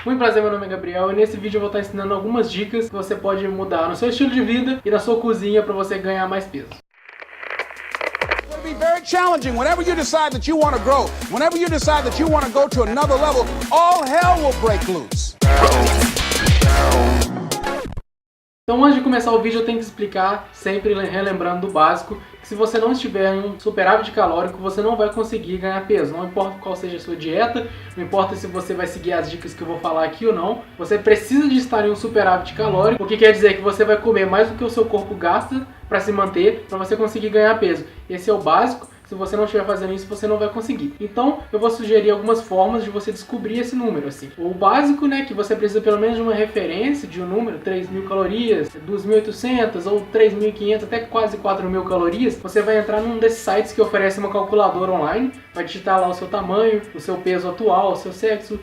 Muito prazer, meu nome é Gabriel e nesse vídeo eu vou estar ensinando algumas dicas que você pode mudar no seu estilo de vida e na sua cozinha para você ganhar mais peso. It's going to be very challenging. Whenever you decide that you want to grow, whenever you decide that you want to go to another level, all hell will break loose. Então, antes de começar o vídeo, eu tenho que explicar, sempre relembrando do básico, que se você não estiver em um superávit calórico, você não vai conseguir ganhar peso. Não importa qual seja a sua dieta, não importa se você vai seguir as dicas que eu vou falar aqui ou não, você precisa de estar em um superávit calórico, o que quer dizer que você vai comer mais do que o seu corpo gasta para se manter, para você conseguir ganhar peso. Esse é o básico. Se você não estiver fazendo isso, você não vai conseguir. Então, eu vou sugerir algumas formas de você descobrir esse número, assim. O básico, né, que você precisa pelo menos de uma referência de um número, 3.000 calorias, 2.800 ou 3.500, até quase 4.000 calorias. Você vai entrar num desses sites que oferece uma calculadora online, vai digitar lá o seu tamanho, o seu peso atual, o seu sexo,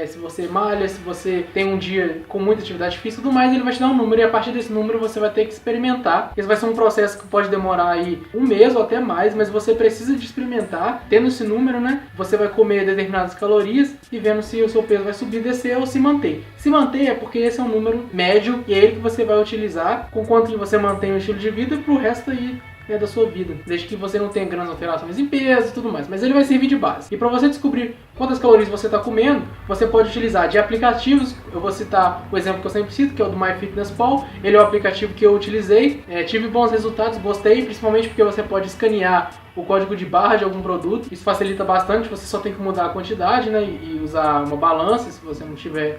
se você malha, se você tem um dia com muita atividade física e tudo mais, ele vai te dar um número e a partir desse número você vai ter que experimentar. Esse vai ser um processo que pode demorar aí um mês ou até mais, mas você precisa de experimentar. Tendo esse número, né, você vai comer determinadas calorias e vendo se o seu peso vai subir, descer ou se manter. Se manter é porque esse é um número médio e é ele que você vai utilizar com quanto que você mantém o estilo de vida pro resto aí da sua vida, desde que você não tenha grandes alterações em peso e tudo mais, mas ele vai servir de base. E para você descobrir quantas calorias você está comendo, você pode utilizar de aplicativos. Eu vou citar o exemplo que eu sempre cito, que é o do MyFitnessPal. Ele é o aplicativo que eu utilizei, tive bons resultados, gostei, principalmente porque você pode escanear o código de barra de algum produto. Isso facilita bastante, você só tem que mudar a quantidade, né, e usar uma balança. Se você não tiver,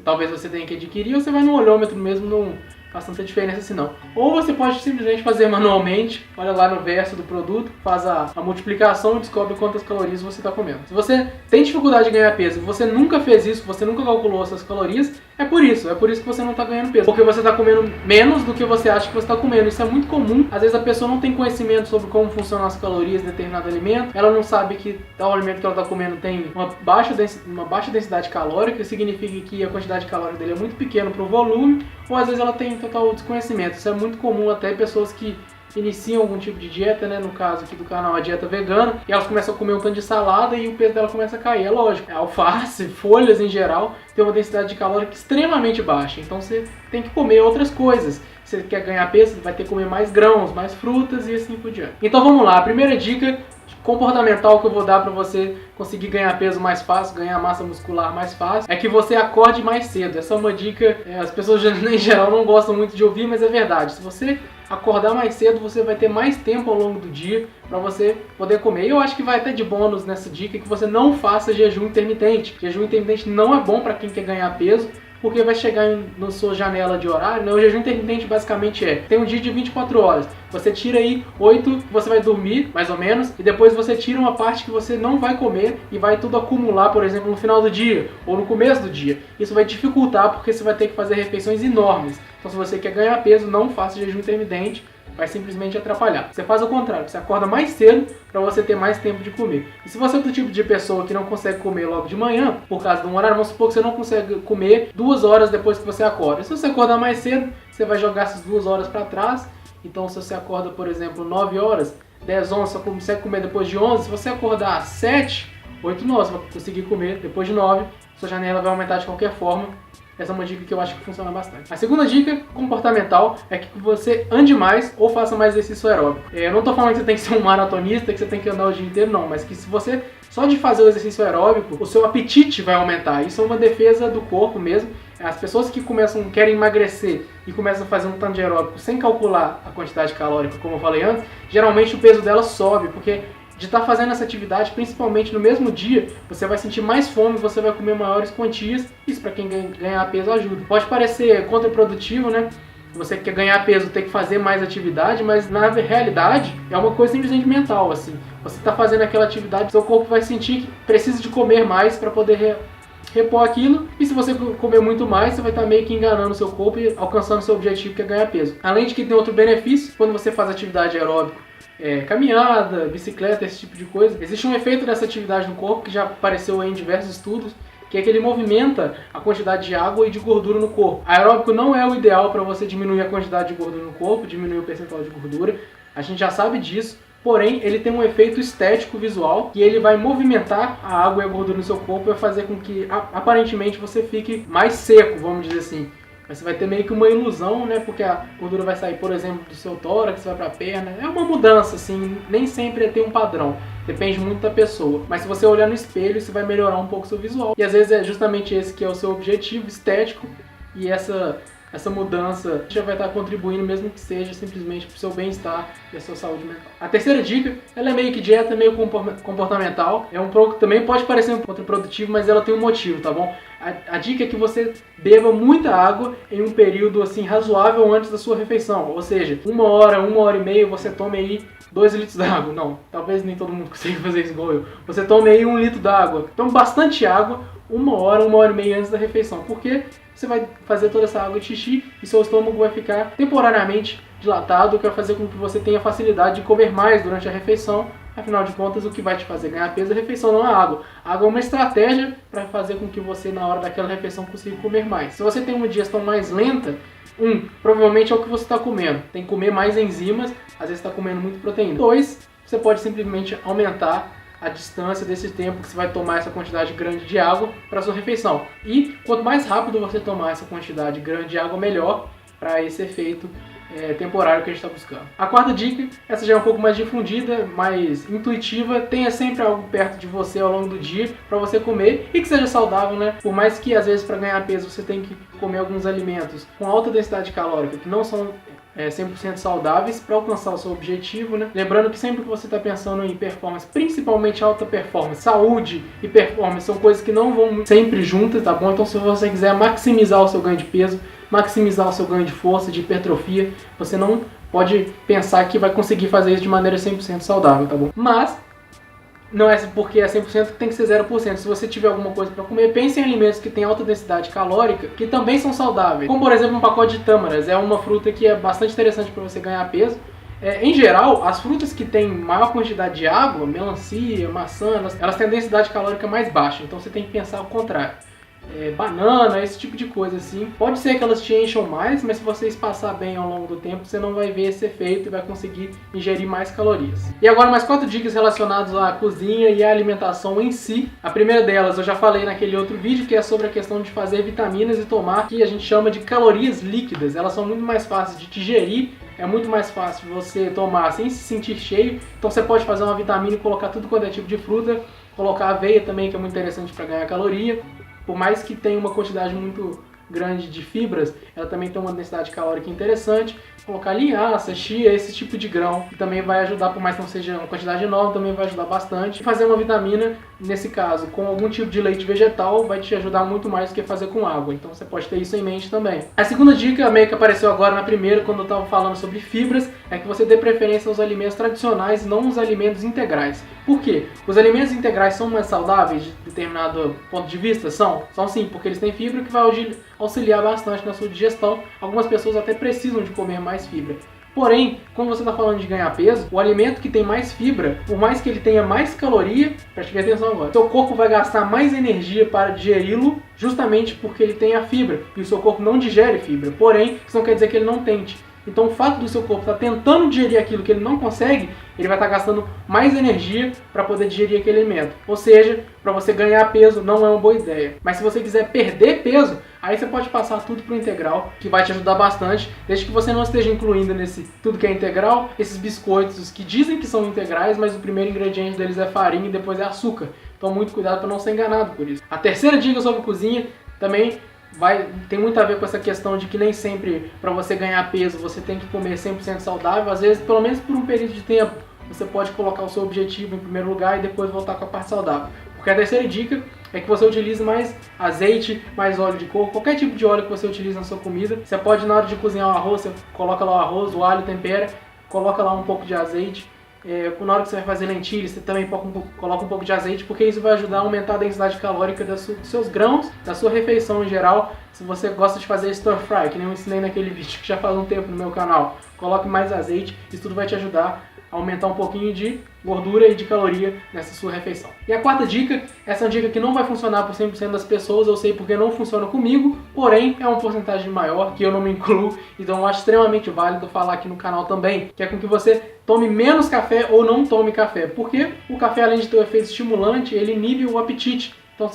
talvez você tenha que adquirir, ou você vai no olhômetro mesmo, não faz tanta diferença assim não. Ou você pode simplesmente fazer manualmente, olha lá no verso do produto, faz a multiplicação e descobre quantas calorias você está comendo. Se você tem dificuldade de ganhar peso, você nunca fez isso, você nunca calculou essas calorias, é por isso que você não está ganhando peso. Porque você está comendo menos do que você acha que você está comendo. Isso é muito comum. Às vezes a pessoa não tem conhecimento sobre como funcionam as calorias de determinado alimento, ela não sabe que o alimento que ela está comendo tem uma baixa densidade calórica, significa que a quantidade calórica dele é muito pequena para o volume, ou às vezes ela tem total desconhecimento. Isso é muito comum até pessoas que iniciam algum tipo de dieta, né, no caso aqui do canal a dieta vegana, e elas começam a comer um tanto de salada e o peso dela começa a cair. É lógico, alface, folhas em geral tem uma densidade de calórica extremamente baixa, então você tem que comer outras coisas. Se você quer ganhar peso, você vai ter que comer mais grãos, mais frutas e assim por diante. Então vamos lá, a primeira dica comportamental que eu vou dar para você conseguir ganhar peso mais fácil, ganhar massa muscular mais fácil, é que você acorde mais cedo. Essa é uma dica, as pessoas em geral não gostam muito de ouvir, mas é verdade. Se você acordar mais cedo, você vai ter mais tempo ao longo do dia para você poder comer. E eu acho que vai até de bônus nessa dica que você não faça jejum intermitente. Jejum intermitente não é bom para quem quer ganhar peso, porque vai chegar na sua janela de horário, né? O jejum intermitente basicamente tem um dia de 24 horas. Você tira aí 8, você vai dormir, mais ou menos, e depois você tira uma parte que você não vai comer e vai tudo acumular, por exemplo, no final do dia ou no começo do dia. Isso vai dificultar porque você vai ter que fazer refeições enormes. Então, se você quer ganhar peso, não faça jejum intermitente, vai simplesmente atrapalhar. Você faz o contrário, você acorda mais cedo para você ter mais tempo de comer. E se você é do tipo de pessoa que não consegue comer logo de manhã, por causa de um horário, vamos supor que você não consegue comer 2 horas depois que você acorda. Se você acordar mais cedo, você vai jogar essas 2 horas para trás. Então, se você acorda, por exemplo, 9 horas, 10, 11, você consegue comer depois de 11. Se você acordar às 7, 8, 9, você vai conseguir comer depois de 9. Sua janela vai aumentar de qualquer forma. Essa é uma dica que eu acho que funciona bastante. A segunda dica comportamental é que você ande mais ou faça mais exercício aeróbico. Eu não estou falando que você tem que ser um maratonista, que você tem que andar o dia inteiro, não. Mas que se você, só de fazer o exercício aeróbico, o seu apetite vai aumentar. Isso é uma defesa do corpo mesmo. As pessoas que querem emagrecer e começam a fazer um tanto de aeróbico sem calcular a quantidade calórica, como eu falei antes, geralmente o peso dela sobe, porque de estar fazendo essa atividade, principalmente no mesmo dia, você vai sentir mais fome, você vai comer maiores quantias. Isso para quem ganhar peso ajuda. Pode parecer contraprodutivo, né? Você quer ganhar peso, tem que fazer mais atividade, mas na realidade é uma coisa simplesmente mental, assim. Você está fazendo aquela atividade, seu corpo vai sentir que precisa de comer mais para poder repor aquilo, e se você comer muito mais, você vai estar meio que enganando o seu corpo e alcançando o seu objetivo, que é ganhar peso. Além de que tem outro benefício, quando você faz atividade aeróbica, caminhada, bicicleta, esse tipo de coisa, existe um efeito dessa atividade no corpo que já apareceu em diversos estudos, que é que ele movimenta a quantidade de água e de gordura no corpo. Aeróbico não é o ideal para você diminuir a quantidade de gordura no corpo, diminuir o percentual de gordura. A gente já sabe disso. Porém, ele tem um efeito estético visual e ele vai movimentar a água e a gordura no seu corpo e vai fazer com que aparentemente você fique mais seco, vamos dizer assim. Mas você vai ter meio que uma ilusão, né? Porque a gordura vai sair, por exemplo, do seu tórax, vai pra perna. É uma mudança, assim, nem sempre tem um padrão. Depende muito da pessoa. Mas se você olhar no espelho, você vai melhorar um pouco o seu visual. E às vezes é justamente esse que é o seu objetivo estético. E essa mudança já vai estar contribuindo, mesmo que seja simplesmente para o seu bem-estar e a sua saúde mental. A terceira dica, ela é meio que dieta, meio comportamental. É um pouco, também pode parecer um contraprodutivo, mas ela tem um motivo, tá bom? A dica é que você beba muita água em um período assim razoável antes da sua refeição. Ou seja, 1 hora e meia, você tome aí 2 litros d'água. Não, talvez nem todo mundo consiga fazer isso igual eu. Você tome aí 1 litro d'água. Tome bastante água, 1 hora e meia antes da refeição. Porque você vai fazer toda essa água de xixi e seu estômago vai ficar temporariamente dilatado, o que vai fazer com que você tenha facilidade de comer mais durante a refeição. Afinal de contas, o que vai te fazer ganhar peso é a refeição, não a água. A água é uma estratégia para fazer com que você, na hora daquela refeição, consiga comer mais. Se você tem uma digestão mais lenta, provavelmente é o que você está comendo. Tem que comer mais enzimas, às vezes está comendo muito proteína. 2, você pode simplesmente aumentar a distância desse tempo que você vai tomar essa quantidade grande de água para sua refeição. E quanto mais rápido você tomar essa quantidade grande de água, melhor para esse efeito temporário que a gente está buscando. A quarta dica, essa já é um pouco mais difundida, mais intuitiva. Tenha sempre algo perto de você ao longo do dia para você comer e que seja saudável, né? Por mais que às vezes para ganhar peso você tem que comer alguns alimentos com alta densidade calórica que não são 100% saudáveis para alcançar o seu objetivo, né? Lembrando que sempre que você está pensando em performance, principalmente alta performance, saúde e performance são coisas que não vão sempre juntas, tá bom? Então se você quiser maximizar o seu ganho de peso, maximizar o seu ganho de força, de hipertrofia, você não pode pensar que vai conseguir fazer isso de maneira 100% saudável, tá bom? Mas não é porque é 100% que tem que ser 0%. Se você tiver alguma coisa para comer, pense em alimentos que têm alta densidade calórica, que também são saudáveis. Como, por exemplo, um pacote de tâmaras. É uma fruta que é bastante interessante para você ganhar peso. Em geral, as frutas que têm maior quantidade de água, melancia, maçã, elas têm a densidade calórica mais baixa. Então você tem que pensar o contrário. Banana, esse tipo de coisa assim. Pode ser que elas te encham mais, mas se você espaçar bem ao longo do tempo, você não vai ver esse efeito e vai conseguir ingerir mais calorias. E agora mais 4 dicas relacionadas à cozinha e à alimentação em si. A primeira delas eu já falei naquele outro vídeo, que é sobre a questão de fazer vitaminas e tomar, que a gente chama de calorias líquidas. Elas são muito mais fáceis de digerir, é muito mais fácil você tomar sem se sentir cheio. Então você pode fazer uma vitamina e colocar tudo quanto é tipo de fruta, colocar aveia também, que é muito interessante para ganhar caloria. Por mais que tenha uma quantidade muito grande de fibras, ela também tem uma densidade calórica interessante. Colocar linhaça, chia, esse tipo de grão, que também vai ajudar, por mais que não seja uma quantidade enorme, também vai ajudar bastante. Fazer uma vitamina, nesse caso, com algum tipo de leite vegetal, vai te ajudar muito mais do que fazer com água. Então você pode ter isso em mente também. A segunda dica, meio que apareceu agora na primeira, quando eu estava falando sobre fibras, é que você dê preferência aos alimentos tradicionais e não aos alimentos integrais. Por quê? Os alimentos integrais são mais saudáveis de determinado ponto de vista? São sim, porque eles têm fibra que vai auxiliar bastante na sua digestão. Algumas pessoas até precisam de comer mais fibra. Porém, quando você está falando de ganhar peso, o alimento que tem mais fibra, por mais que ele tenha mais caloria, preste atenção agora, seu corpo vai gastar mais energia para digeri-lo, justamente porque ele tem a fibra, e o seu corpo não digere fibra. Porém, isso não quer dizer que ele não tente. Então o fato do seu corpo estar tentando digerir aquilo que ele não consegue, ele vai estar gastando mais energia para poder digerir aquele alimento. Ou seja, para você ganhar peso não é uma boa ideia. Mas se você quiser perder peso, aí você pode passar tudo para o integral, que vai te ajudar bastante, desde que você não esteja incluindo nesse tudo que é integral, esses biscoitos que dizem que são integrais, mas o primeiro ingrediente deles é farinha e depois é açúcar. Então muito cuidado para não ser enganado por isso. A terceira dica sobre cozinha também tem muito a ver com essa questão de que nem sempre para você ganhar peso você tem que comer 100% saudável. Às vezes, pelo menos por um período de tempo, você pode colocar o seu objetivo em primeiro lugar e depois voltar com a parte saudável. Porque a terceira dica é que você utilize mais azeite, mais óleo de coco, qualquer tipo de óleo que você utilize na sua comida. Você pode, na hora de cozinhar o arroz, você coloca lá o arroz, o alho, tempera, coloca lá um pouco de azeite. Na hora que você vai fazer lentilha, você também coloca um pouco de azeite, porque isso vai ajudar a aumentar a densidade calórica dos seus grãos, da sua refeição em geral. Se você gosta de fazer stir fry, que nem eu ensinei naquele vídeo que já faz um tempo no meu canal, coloque mais azeite, isso tudo vai te ajudar aumentar um pouquinho de gordura e de caloria nessa sua refeição. E a quarta dica, essa é uma dica que não vai funcionar por 100% das pessoas, eu sei porque não funciona comigo, porém é uma porcentagem maior que eu não me incluo, então eu acho extremamente válido falar aqui no canal também, que é com que você tome menos café ou não tome café, porque o café, além de ter um efeito estimulante, ele inibe o apetite. Então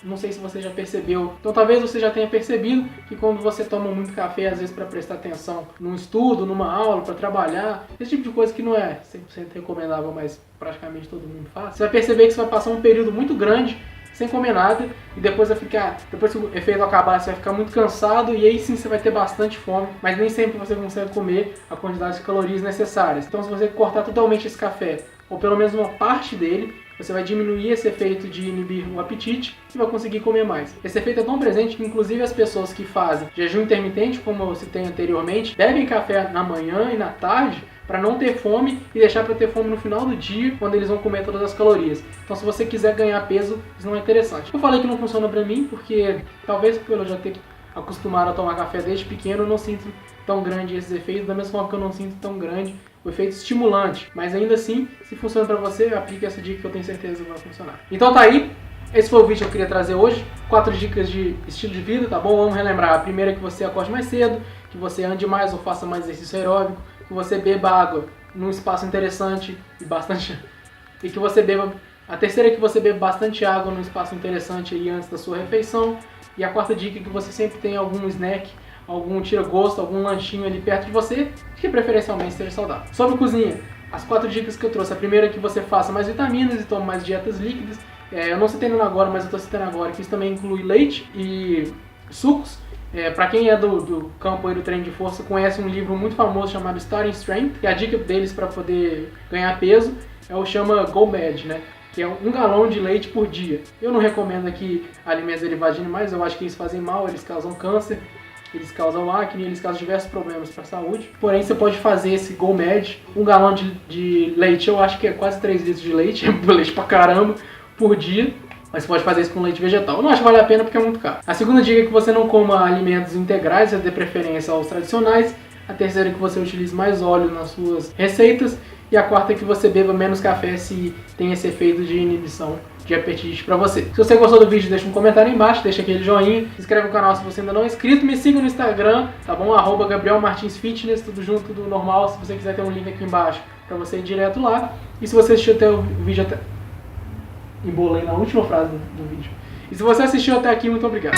não sei se você já percebeu, então talvez você já tenha percebido que quando você toma muito café, às vezes para prestar atenção num estudo, numa aula, para trabalhar, esse tipo de coisa que não é 100% recomendável, mas praticamente todo mundo faz, você vai perceber que você vai passar um período muito grande sem comer nada e depois que o efeito acabar, você vai ficar muito cansado e aí sim você vai ter bastante fome, mas nem sempre você consegue comer a quantidade de calorias necessárias. Então se você cortar totalmente esse café, ou pelo menos uma parte dele, você vai diminuir esse efeito de inibir o apetite e vai conseguir comer mais. Esse efeito é tão presente que inclusive as pessoas que fazem jejum intermitente, como eu citei anteriormente, bebem café na manhã e na tarde para não ter fome e deixar para ter fome no final do dia, quando eles vão comer todas as calorias. Então se você quiser ganhar peso, isso não é interessante. Eu falei que não funciona para mim, porque talvez por eu já ter acostumado a tomar café desde pequeno, eu não sinto tão grande esses efeitos, da mesma forma que eu não sinto tão grande o efeito estimulante, mas ainda assim, se funciona pra você, aplique essa dica que eu tenho certeza que vai funcionar. Então tá aí, esse foi o vídeo que eu queria trazer hoje, 4 dicas de estilo de vida, tá bom? Vamos relembrar, a primeira é que você acorde mais cedo, que você ande mais ou faça mais exercício aeróbico, que você beba água num espaço interessante e que você beba, a terceira é que você beba bastante água num espaço interessante aí antes da sua refeição, e a quarta dica é que você sempre tenha algum snack, algum tira-gosto, algum lanchinho ali perto de você, que preferencialmente seja saudável. Sobre cozinha, as 4 dicas que eu trouxe. A primeira é que você faça mais vitaminas e tome mais dietas líquidas. Eu não citei agora, mas eu estou citando agora que isso também inclui leite e sucos. Para quem é do campo aí do treino de força, conhece um livro muito famoso chamado Starting Strength, e a dica deles para poder ganhar peso é o chama GOMAD, né? Que é 1 galão de leite por dia. Eu não recomendo aqui alimentos derivados de animais, eu acho que eles fazem mal, eles causam câncer, eles causam acne, eles causam diversos problemas para a saúde. Porém, você pode fazer esse GOMAD, 1 galão de leite, eu acho que é quase 3 litros de leite, é leite pra caramba, por dia. Mas você pode fazer isso com leite vegetal. Eu não acho que vale a pena porque é muito caro. A segunda dica é que você não coma alimentos integrais, você dê preferência aos tradicionais. A terceira é que você utilize mais óleo nas suas receitas. E a quarta é que você beba menos café se tem esse efeito de inibição de apetite pra você. Se você gostou do vídeo, deixa um comentário aí embaixo, deixa aquele joinha, se inscreve no canal se você ainda não é inscrito, me siga no Instagram, tá bom? @GabrielMartinsFitness, tudo junto, tudo normal. Se você quiser ter um link aqui embaixo pra você ir direto lá. E se você assistiu até o vídeo até... Embolei na última frase do vídeo. E se você assistiu até aqui, muito obrigado.